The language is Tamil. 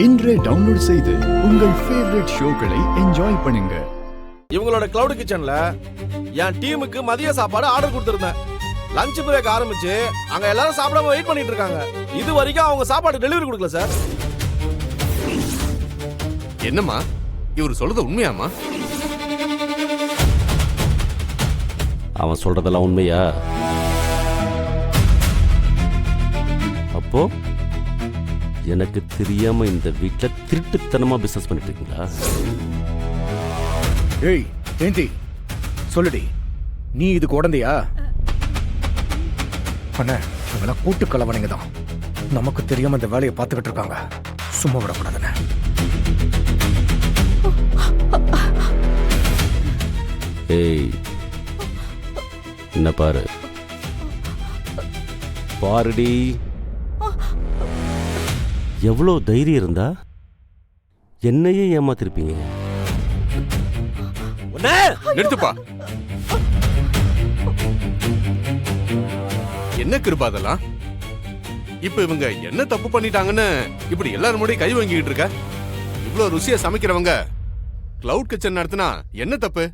இன்றே டவுன்லோட் செய்து உங்கள் ஃபேவரட் ஷோக்களை என்ஜாய் பண்ணுங்க. இவங்களோட கிளவுட் கிச்சன்ல என் டீமுக்கு மதிய சாப்பாடு ஆர்டர் கொடுத்திருந்தேன். லஞ்ச் பிரேக் ஆரம்பிச்சு அங்க எல்லாரும் சாப்பிடாம வெயிட் பண்ணிட்டு இருக்காங்க. இது வரைக்கும் அவங்க சாப்பாடு டெலிவரி கொடுக்கல சார். என்னம்மா இவர் சொல்றது உண்மையாமா? அவன் சொல்றதெல்லாம் உண்மையா? அப்போ எனக்கு தெரியாம இந்த வீட்டில் திருட்டுத்தனமா பிசினஸ் பண்ணிட்டு இருக்கீங்களா? ஏய் ஜெயந்தி, சொல்லுடி, நீ இதுக்கு உடந்தையா? அண்ணா, இவங்களாம் கூட்டு கலவனைங்க தான். நமக்கு தெரியாம இந்த வேலையை பார்த்துக்கிட்டு இருக்காங்க. சும்மா விடக்கூடாதுண்ணே. ஏய், என்ன பாரு பாருடி, எவ்வளோ தைரியம் இருந்தா என்னையே ஏமாத்திருப்பீங்க. நிறுத்துப்பா. என்ன கிருபா அதெல்லாம்? இப்ப இவங்க என்ன தப்பு பண்ணிட்டாங்கன்னு இப்படி எல்லாரும் முன்னாடி கை வாங்கிட்டு இருக்க? இவ்வளவு ருசியா சமைக்கிறவங்க கிளவுட் கிச்சன் நடத்தினா என்ன தப்பு?